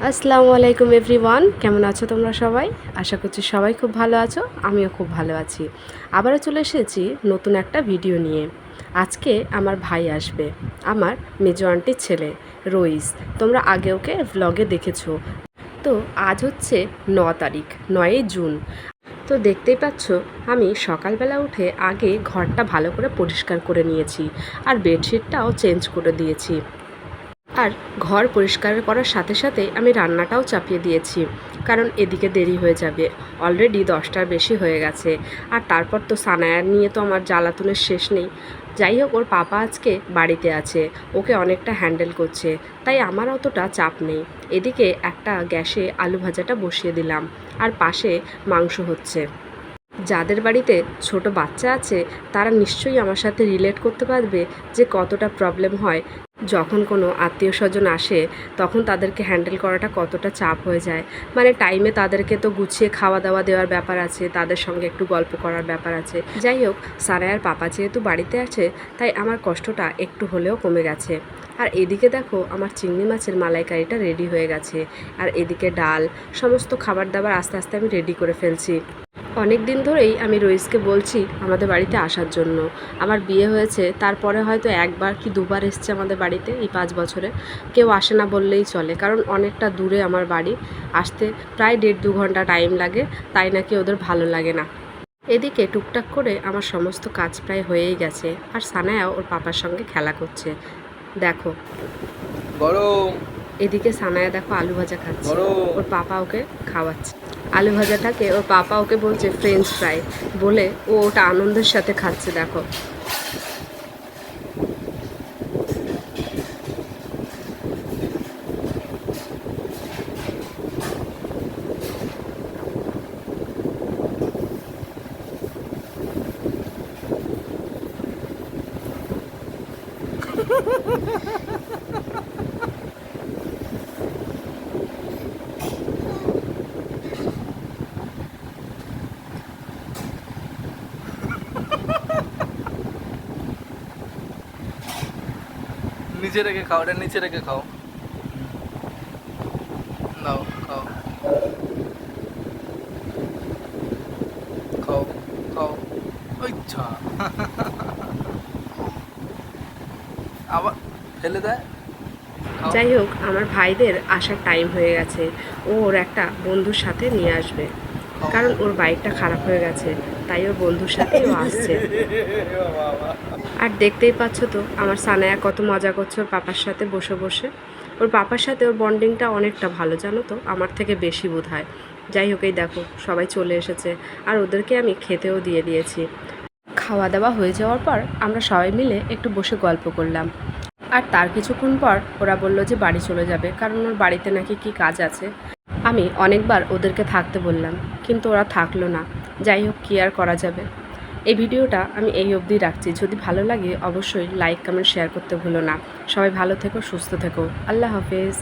আসসালামু আলাইকুম এভরিওয়ান, কেমন আছো তোমরা সবাই? আশা করছি সবাই খুব ভালো আছো, আমিও খুব ভালো আছি। আবারও চলে এসেছি নতুন একটা ভিডিও নিয়ে। আজকে আমার ভাই আসবে, আমার মেজো আন্টির ছেলে রইস। তোমরা আগে ওকে ভ্লগে দেখেছো। তো আজ হচ্ছে 9 তারিখ, 9 জুন। তো দেখতেই পাচ্ছ, আমি সকালবেলা উঠে আগে ঘরটা ভালো করে পরিষ্কার করে নিয়েছি, আর বেডশিটটাও চেঞ্জ করে দিয়েছি। আর ঘর পরিষ্কার করার সাথে সাথে আমি রান্নাটাও চাপিয়ে দিয়েছি, কারণ এদিকে দেরি হয়ে যাবে। অলরেডি 10টার বেশি হয়ে গেছে। আর তারপর তো সানায়ার নিয়ে তো আমার জ্বালাতনের শেষ নেই। যাই হোক, ওর পাপা আজকে বাড়িতে আছে, ওকে অনেকটা হ্যান্ডেল করছে, তাই আমার অতটা চাপ নেই। এদিকে একটা গ্যাসে আলু ভাজাটা বসিয়ে দিলাম, আর পাশে মাংস হচ্ছে। যাদের বাড়িতে ছোট বাচ্চা আছে তারা নিশ্চয়ই আমার সাথে রিলেট করতে পারবে যে কতটা প্রবলেম হয় যখন কোনো আত্মীয় স্বজন আসে, তখন তাদেরকে হ্যান্ডেল করাটা কতটা চাপ হয়ে যায়। মানে টাইমে তাদেরকে তো গুছিয়ে খাওয়া দাওয়া দেওয়ার ব্যাপার আছে, তাদের সঙ্গে একটু গল্প করার ব্যাপার আছে। যাই হোক, সারায়ার পাপা যেহেতু বাড়িতে আছে, তাই আমার কষ্টটা একটু হলেও কমে গেছে। আর এদিকে দেখো, আমার চিংড়ি মাছের মালাইকারিটা রেডি হয়ে গেছে, আর এদিকে ডাল, সমস্ত খাবার দাবার আস্তে আস্তে আমি রেডি করে ফেলছি। অনেক দিন ধরেই আমি রইসকে বলছি আমাদের বাড়িতে আসার জন্য। আমার বিয়ে হয়েছে তারপরে হয়তো একবার কি দুবার এসছে আমাদের বাড়িতে এই 5 বছরে। কেউ আসে না বললেই চলে, কারণ অনেকটা দূরে আমার বাড়ি। আসতে প্রায় 1.5-2 ঘন্টা টাইম লাগে, তাই নাকি ওদের ভালো লাগে না। এদিকে টুকটাক করে আমার সমস্ত কাজ প্রায় হয়েই গেছে, আর সানায়াও ওর পাপার সঙ্গে খেলা করছে। দেখো, গরম এদিকে সানায়া দেখো আলু ভাজা খাচ্ছে, গরম। ওর পাপা ওকে খাওয়াচ্ছে। আলু ভাজাটাকে ওর পাপা ওকে বলছে ফ্রেঞ্চ ফ্রাই, বলে ও ওটা আনন্দের সাথে খাচ্ছে। দেখো, নিচে রেখে খাও, এটা নিচে রেখে খাও। নাও খাও, খাও খাও। আচ্ছা, আবার ফেলে দেয়। খাও। যাই হোক, আমার ভাইদের আসার টাইম হয়ে গেছে। ও ওর একটা বন্ধুর সাথে নিয়ে আসবে, খাও। কারণ ওর বাইকটা খারাপ হয়ে গেছে, তাই ওর বন্ধুর সাথেই ও আসছে। বাবা। আর দেখতেই পাচ্ছ তো আমার সানায়া কত মজা করছে ওর পাপার সাথে বসে বসে। ওর পাপার সাথে ওর বন্ডিংটা অনেকটা ভালো, জানো তো, আমার থেকে বেশি বোধ হয়। যাই হোক, এই দেখো সবাই চলে এসেছে, আর ওদেরকে আমি খেতেও দিয়ে দিয়েছি। খাওয়া দাওয়া হয়ে যাওয়ার পর আমরা সবাই মিলে একটু বসে গল্প করলাম। আর তার কিছুক্ষণ পর ওরা বলল যে বাড়ি চলে যাবে, কারণ ওর বাড়িতে নাকি কি কাজ আছে। আমি অনেকবার ওদেরকে থাকতে বললাম, কিন্তু ওরা থাকলো না। যাই হোক, কি আর করা যাবে। এই ভিডিওটা আমি এই অবধি রাখছি। যদি ভালো লাগে অবশ্যই লাইক, কমেন্ট, শেয়ার করতে ভুলো না। সবাই ভালো থেকো, সুস্থ থেকো। আল্লাহ হাফেজ।